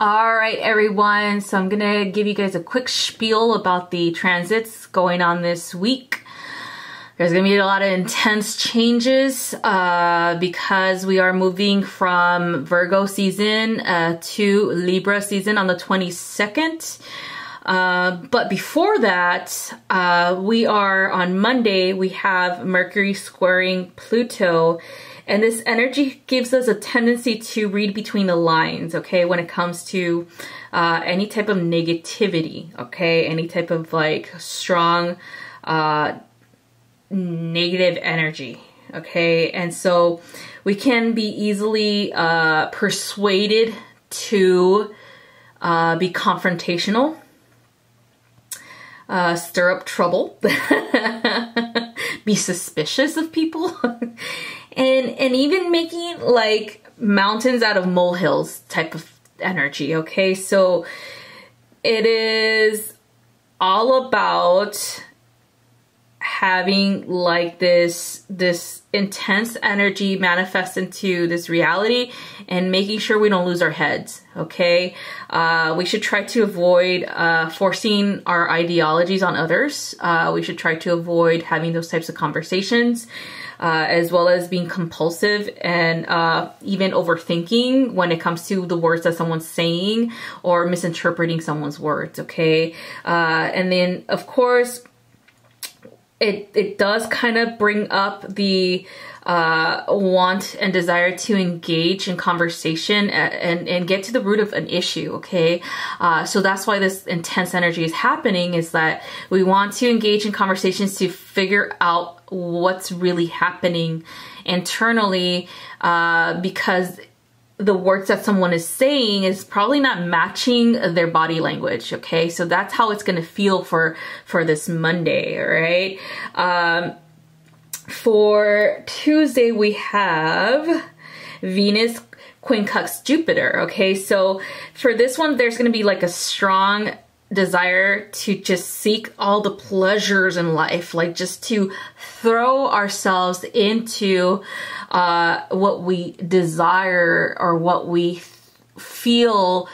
All right, everyone. So I'm gonna give you guys a quick spiel about the transits going on this week. There's gonna be a lot of intense changes because we are moving from Virgo season to Libra season on the 22nd. But before that, we are on Monday, we have Mercury squaring Pluto. And this energy gives us a tendency to read between the lines, okay, when it comes to any type of negativity, okay, any type of like strong negative energy, okay. And so we can be easily persuaded to be confrontational, stir up trouble, be suspicious of people. And even making like mountains out of molehills type of energy, okay? So it is all about having like this intense energy manifest into this reality and making sure we don't lose our heads, okay? We should try to avoid forcing our ideologies on others. We should try to avoid having those types of conversations. As well as being compulsive and even overthinking when it comes to the words that someone's saying or misinterpreting someone's words, okay? And then, of course, it does kind of bring up the want and desire to engage in conversation and get to the root of an issue, okay? So that's why this intense energy is happening, is that we want to engage in conversations to figure out what's really happening internally, because the words that someone is saying is probably not matching their body language, okay? So that's how it's going to feel for this Monday, right? For Tuesday, we have Venus, Quincux, Jupiter, okay? So for this one, there's going to be like a strong desire to just seek all the pleasures in life, like just to throw ourselves into what we desire or what we feel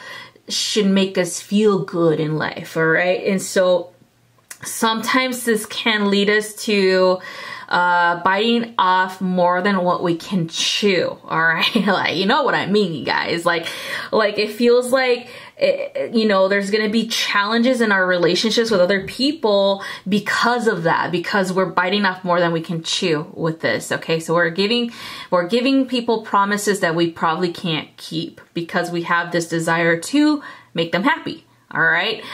should make us feel good in life, all right? And so sometimes this can lead us to biting off more than what we can chew, all right? Like, you know what I mean, you guys? Like it feels like, you know, there's going to be challenges in our relationships with other people because of that, because we're biting off more than we can chew with this, okay? So we're giving people promises that we probably can't keep because we have this desire to make them happy, all right?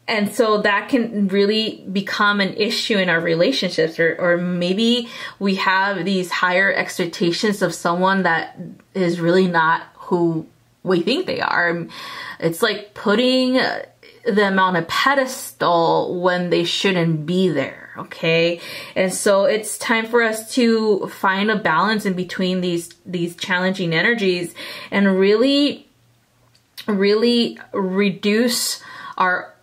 And so that can really become an issue in our relationships, or maybe we have these higher expectations of someone that is really not who we think they are. It's like putting them on a pedestal when they shouldn't be there, okay? And so it's time for us to find a balance in between these challenging energies and really reduce our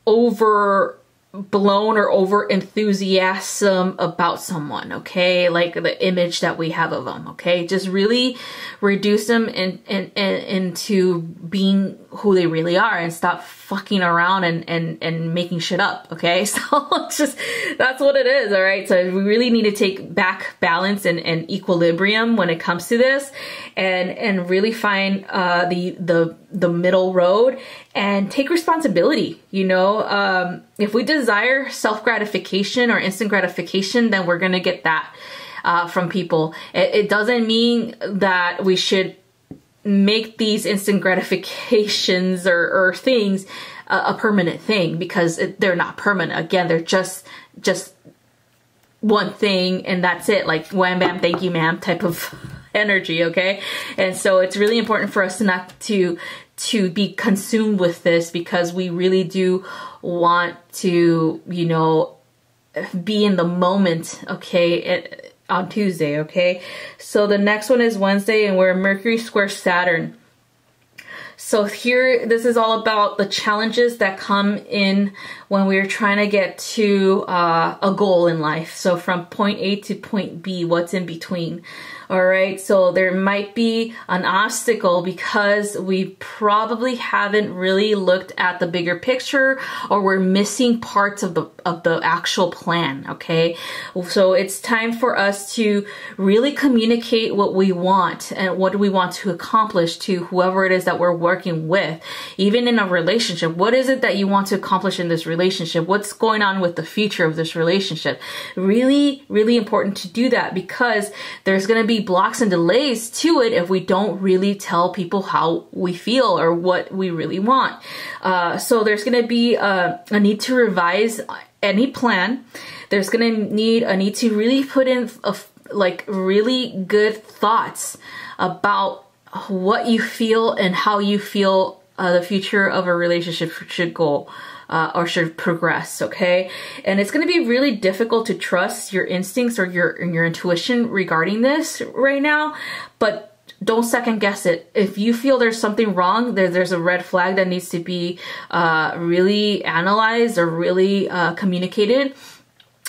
overblown or over enthusiasm about someone, okay? Like the image that we have of them, okay? Just really reduce them into being who they really are and stop fucking around and making shit up, okay? So it's just, that's what it is, all right? So we really need to take back balance and equilibrium when it comes to this and really find the middle road and take responsibility, you know? If we desire self-gratification or instant gratification, then we're gonna get that from people. It doesn't mean that we should make these instant gratifications or things a permanent thing, because they're not permanent. Again, they're just one thing and that's it, like wham bam thank you ma'am type of energy, okay? And so it's really important for us not to be consumed with this, because we really do want to, you know, be in the moment, okay, on Tuesday, okay? So the next one is Wednesday, and we're Mercury square Saturn. So here, this is all about the challenges that come in when we're trying to get to a goal in life. So from point A to point B, what's in between? All right, so there might be an obstacle because we probably haven't really looked at the bigger picture, or we're missing parts of the actual plan, okay? So it's time for us to really communicate what we want and what we want to accomplish to whoever it is that we're working with. Even in a relationship, what is it that you want to accomplish in this relationship? What's going on with the future of this relationship? Really, really important to do that, because there's going to be blocks and delays to it if we don't really tell people how we feel or what we really want. So there's going to be a need to revise any plan. There's going to need a need to really put in like really good thoughts about what you feel and how you feel the future of a relationship should go. Or should progress, okay? And it's going to be really difficult to trust your instincts or your intuition regarding this right now, but don't second guess it. If you feel there's something wrong, there's a red flag that needs to be really analyzed or really communicated,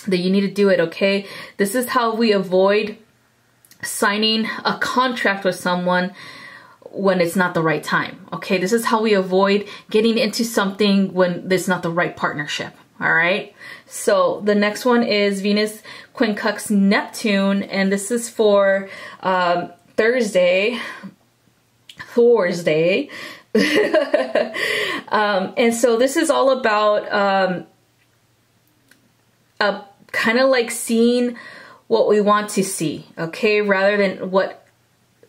that you need to do it, okay? This is how we avoid signing a contract with someone when it's not the right time, okay? This is how we avoid getting into something when it's not the right partnership, all right? So the next one is Venus, Quincux, Neptune, and this is for Thursday. And so this is all about kind of like seeing what we want to see, okay, rather than what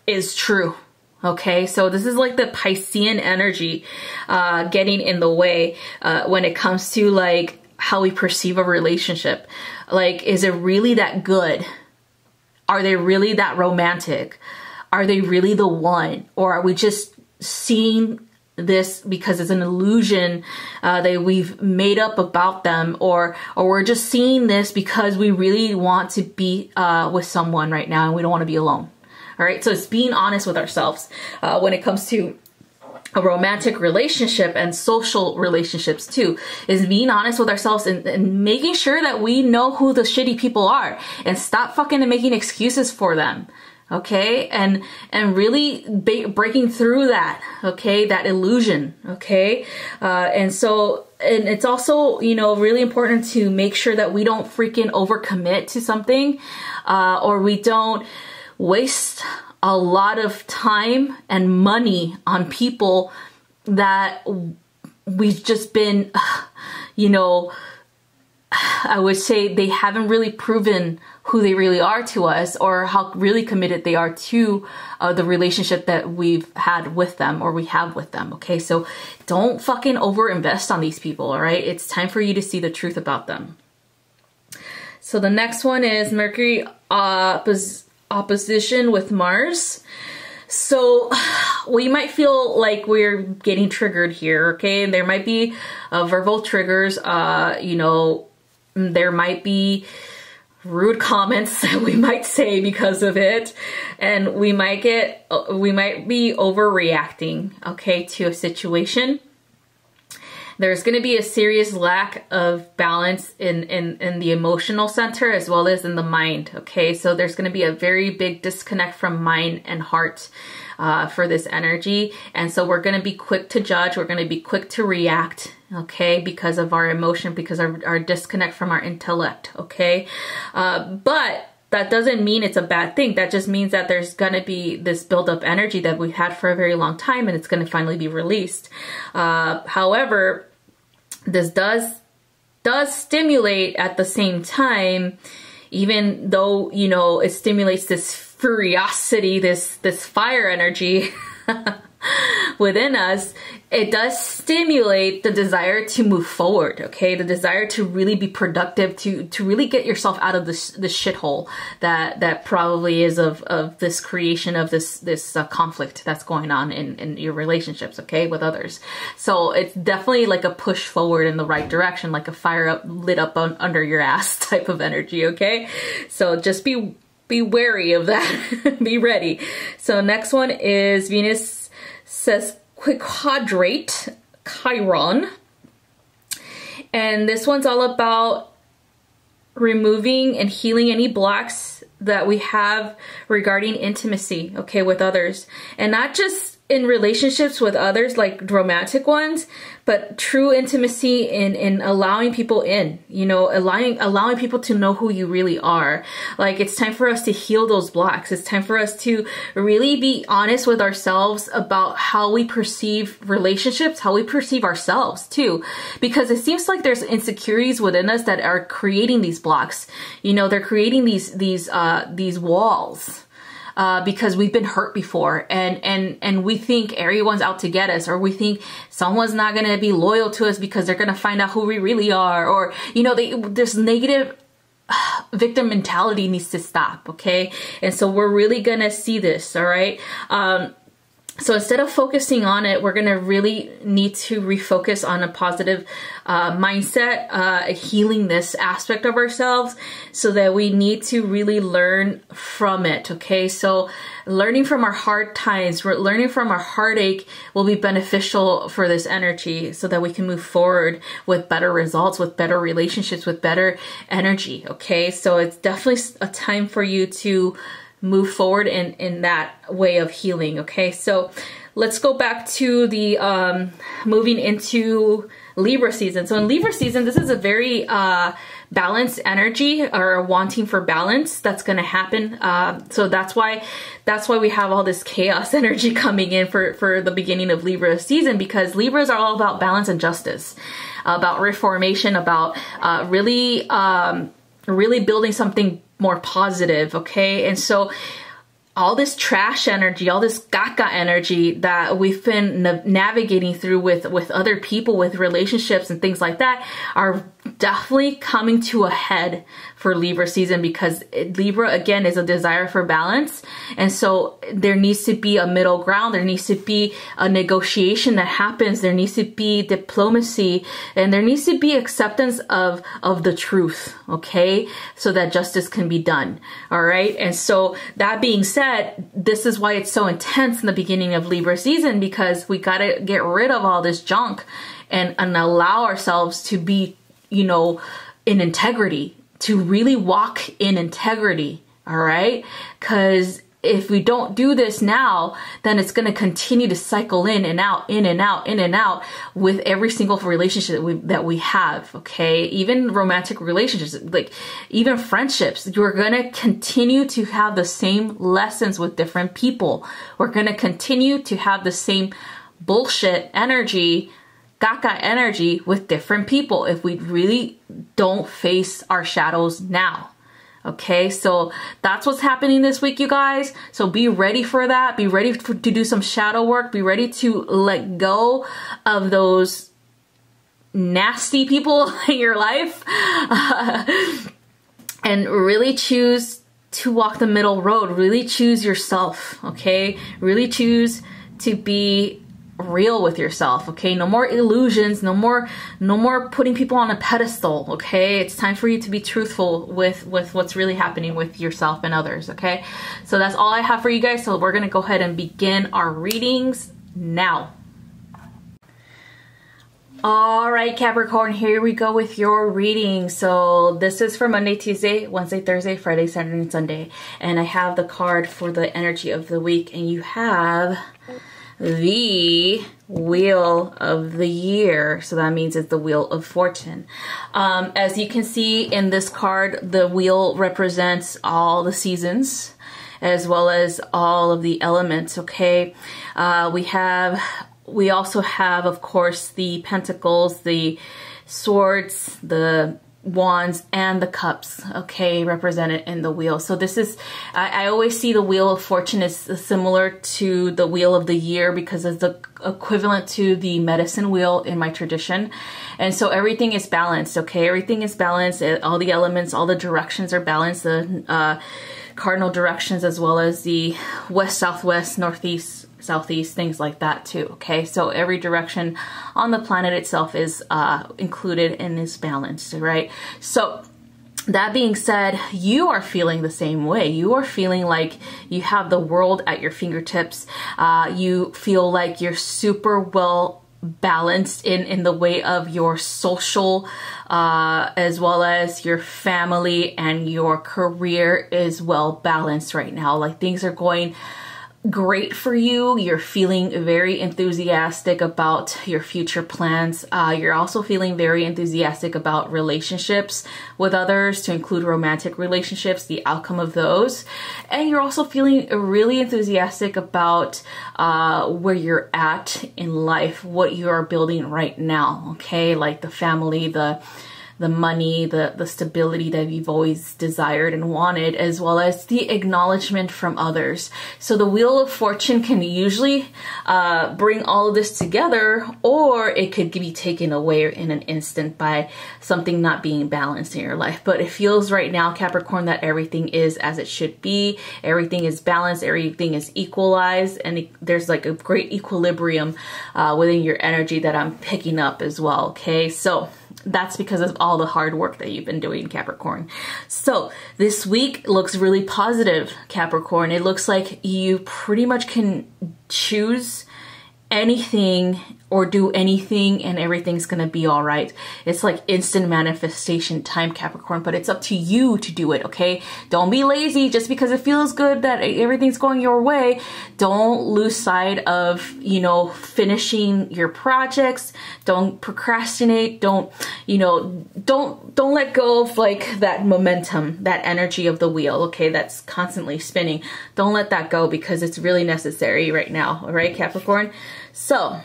is true. Okay, so this is like the Piscean energy getting in the way when it comes to like how we perceive a relationship. Like, is it really that good? Are they really that romantic? Are they really the one? Or are we just seeing this because it's an illusion that we've made up about them? Or we're just seeing this because we really want to be with someone right now and we don't want to be alone. All right, so it's being honest with ourselves when it comes to a romantic relationship and social relationships too, is being honest with ourselves and making sure that we know who the shitty people are and stop fucking making excuses for them. Okay, and really breaking through that, okay, that illusion, okay, and it's also, you know, really important to make sure that we don't freaking overcommit to something, or we don't waste a lot of time and money on people that we've just been, you know, I would say they haven't really proven who they really are to us, or how really committed they are to the relationship that we've had with them or we have with them. Okay, so don't fucking overinvest on these people, all right? It's time for you to see the truth about them. So the next one is Mercury opposition with Mars. So we might feel like we're getting triggered here, okay? There might be verbal triggers, you know, there might be rude comments that we might say because of it, and we might be overreacting, okay, to a situation. There's going to be a serious lack of balance in the emotional center as well as in the mind, okay? So there's going to be a very big disconnect from mind and heart for this energy. And so we're going to be quick to judge. We're going to be quick to react, okay? Because of our emotion, because our disconnect from our intellect, okay? But that doesn't mean it's a bad thing. That just means that there's going to be this buildup energy that we've had for a very long time, and it's going to finally be released. However, this does stimulate at the same time, even though, you know, it stimulates this furiosity, this fire energy within us, it does stimulate the desire to move forward, okay? The desire to really be productive, to really get yourself out of this shithole that probably is of this creation of this conflict that's going on in your relationships, okay, with others. So it's definitely like a push forward in the right direction, like a fire lit up under your ass type of energy, okay? So just be wary of that. Be ready. So next one is Venus says quadrate Chiron. And this one's all about removing and healing any blocks that we have regarding intimacy, okay, with others. And not just in relationships with others, like romantic ones, but true intimacy in allowing people in, you know, allowing people to know who you really are. Like, it's time for us to heal those blocks. It's time for us to really be honest with ourselves about how we perceive relationships, how we perceive ourselves too, because it seems like there's insecurities within us that are creating these blocks. You know, they're creating these walls. Because we've been hurt before, and we think everyone's out to get us, or we think someone's not going to be loyal to us because they're going to find out who we really are, or, you know, this negative victim mentality needs to stop, okay? And so we're really going to see this, all right? So instead of focusing on it, we're going to really need to refocus on a positive mindset, healing this aspect of ourselves, so that we need to really learn from it, okay? So learning from our hard times, learning from our heartache will be beneficial for this energy, so that we can move forward with better results, with better relationships, with better energy, okay? So it's definitely a time for you to move forward in that way of healing, okay? So let's go back to the moving into Libra season. So in Libra season, this is a very balanced energy, or wanting for balance that's going to happen. So that's why we have all this chaos energy coming in for the beginning of Libra season, because Libras are all about balance and justice, about reformation, about really building something more positive, okay? And so all this trash energy, all this gaga energy that we've been navigating through with other people, with relationships and things like that, are definitely coming to a head for Libra season, because Libra, again, is a desire for balance. And so there needs to be a middle ground. There needs to be a negotiation that happens. There needs to be diplomacy, and there needs to be acceptance of the truth, okay? So that justice can be done, all right? And so that being said, this is why it's so intense in the beginning of Libra season, because we got to get rid of all this junk and allow ourselves to be, you know, in integrity, to really walk in integrity, all right? Because if we don't do this now, then it's going to continue to cycle in and out, in and out, in and out with every single relationship that we have, okay? Even romantic relationships, like even friendships, you're going to continue to have the same lessons with different people. We're going to continue to have the same bullshit energy, gaga energy with different people if we really don't face our shadows now. Okay, so that's what's happening this week, you guys. So be ready for that. Be ready to do some shadow work. Be ready to let go of those nasty people in your life and really choose to walk the middle road. Really choose yourself, okay? Really choose to be real with yourself, okay? No more illusions, no more putting people on a pedestal, okay? It's time for you to be truthful with what's really happening with yourself and others, okay? So that's all I have for you guys. So we're gonna go ahead and begin our readings now. All right, Capricorn, here we go with your reading. So this is for Monday, Tuesday, Wednesday, Thursday, Friday, Saturday, and Sunday. And I have the card for the energy of the week, and you have the Wheel of the Year. So that means it's the Wheel of Fortune. As you can see in this card, the wheel represents all the seasons as well as all of the elements, okay? We also have, of course, the Pentacles, the Swords, the Wands, and the Cups, okay, represented in the wheel. So this is, I always see the Wheel of Fortune is similar to the Wheel of the Year because it's the equivalent to the medicine wheel in my tradition. And so everything is balanced, okay? Everything is balanced. All the elements, all the directions are balanced. The cardinal directions as well as the west, southwest, northeast, southeast, things like that too, okay? So every direction on the planet itself is included and is balanced, right? So that being said, you are feeling the same way. You are feeling like you have the world at your fingertips. You feel like you're super well balanced in the way of your social, as well as your family, and your career is well balanced right now. Like, things are going great for you. You're feeling very enthusiastic about your future plans. You're also feeling very enthusiastic about relationships with others, to include romantic relationships, the outcome of those. And you're also feeling really enthusiastic about where you're at in life, what you are building right now, okay? Like the family, the money, the stability that you've always desired and wanted, as well as the acknowledgement from others. So the Wheel of Fortune can usually bring all of this together, or it could be taken away in an instant by something not being balanced in your life. But it feels right now, Capricorn, that everything is as it should be. Everything is balanced, everything is equalized, and there's like a great equilibrium within your energy that I'm picking up as well, okay? So that's because of all the hard work that you've been doing, Capricorn. So this week looks really positive, Capricorn. It looks like you pretty much can choose anything or do anything and everything's gonna be all right. It's like instant manifestation time, Capricorn, but it's up to you to do it, okay? Don't be lazy just because it feels good that everything's going your way. Don't lose sight of, you know, finishing your projects. Don't procrastinate. Don't let go of like that momentum, that energy of the wheel, okay, that's constantly spinning. Don't let that go, because it's really necessary right now, all right, Capricorn? So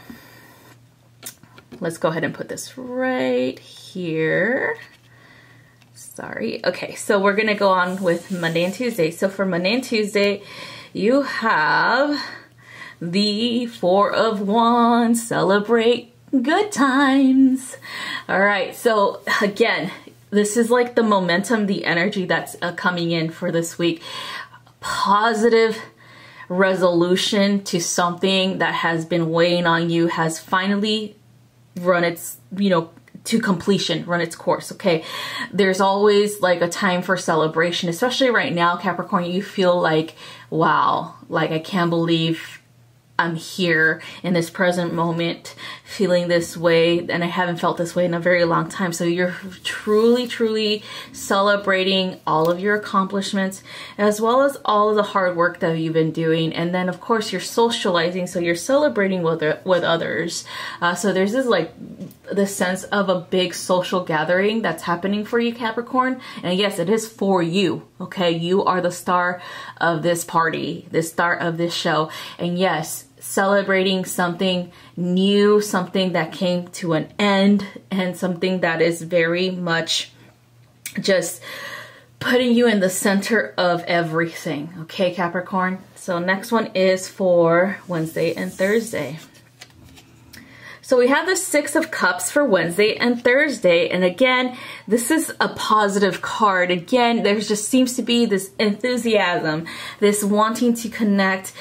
let's go ahead and put this right here. Sorry. Okay, so we're going to go on with Monday and Tuesday. So for Monday and Tuesday, you have the Four of Wands. Celebrate good times. All right, so again, this is like the momentum, the energy that's coming in for this week. Positive resolution to something that has been weighing on you has finally run its, to completion, run its course, okay? There's always like a time for celebration, especially right now, Capricorn. You feel like, wow, like I can't believe I'm here in this present moment feeling this way, and I haven't felt this way in a very long time. So you're truly, truly celebrating all of your accomplishments, as well as all of the hard work that you've been doing. And then of course you're socializing, so you're celebrating with others. So there's this like this sense of a big social gathering that's happening for you, Capricorn. And yes, it is for you, okay? You are the star of this party, the star of this show. And yes, celebrating something new, something that came to an end, and something that is very much just putting you in the center of everything, okay, Capricorn? So next one is for Wednesday and Thursday. So we have the Six of Cups for Wednesday and Thursday. And again, this is a positive card. Again, there just seems to be this enthusiasm, this wanting to connect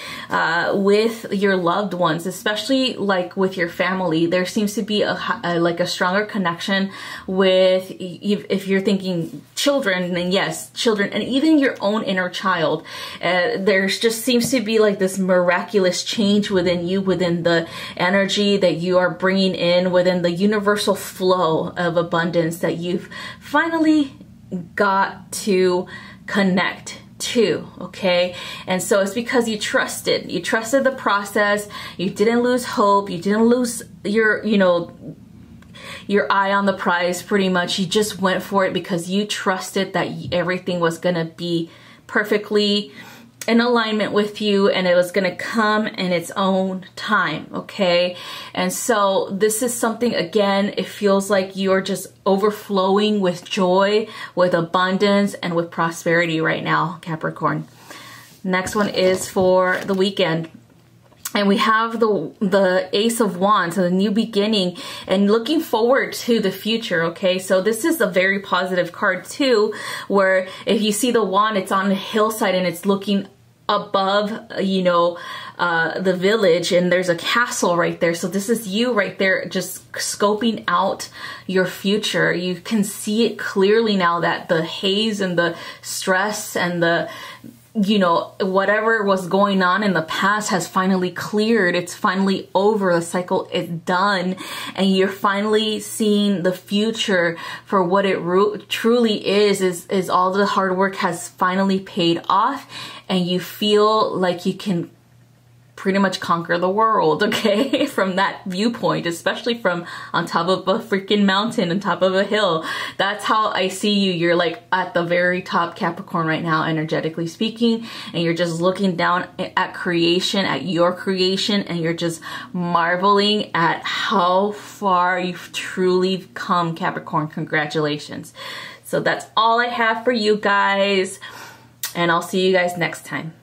with your loved ones, especially like with your family. There seems to be a stronger connection with, if you're thinking children, then yes, children, and even your own inner child. There's just seems to be like this miraculous change within you, within the energy that you are bringing in, within the universal flow of abundance that you've finally got to connect to, okay? And so it's because you trusted the process. You didn't lose hope. You didn't lose your eye on the prize, pretty much. You just went for it because you trusted that everything was gonna be perfectly in alignment with you, and it was going to come in its own time, okay? And so this is something, again, it feels like you're just overflowing with joy, with abundance, and with prosperity right now, Capricorn. Next one is for the weekend. And we have the Ace of Wands, so the new beginning, and looking forward to the future, okay? So this is a very positive card too, where if you see the wand, it's on the hillside and it's looking above, you know, the village, and there's a castle right there. So this is you right there just scoping out your future. You can see it clearly now that the haze and the stress and the, you know, whatever was going on in the past has finally cleared. It's finally over. The cycle is done, and you're finally seeing the future for what it truly is all the hard work has finally paid off, and you feel like you can pretty much conquer the world, okay? From that viewpoint, especially from on top of a freaking mountain, on top of a hill. That's how I see you. You're like at the very top, Capricorn, right now, energetically speaking, and you're just looking down at creation, at your creation, and you're just marveling at how far you've truly come, Capricorn. Congratulations. So that's all I have for you guys, and I'll see you guys next time.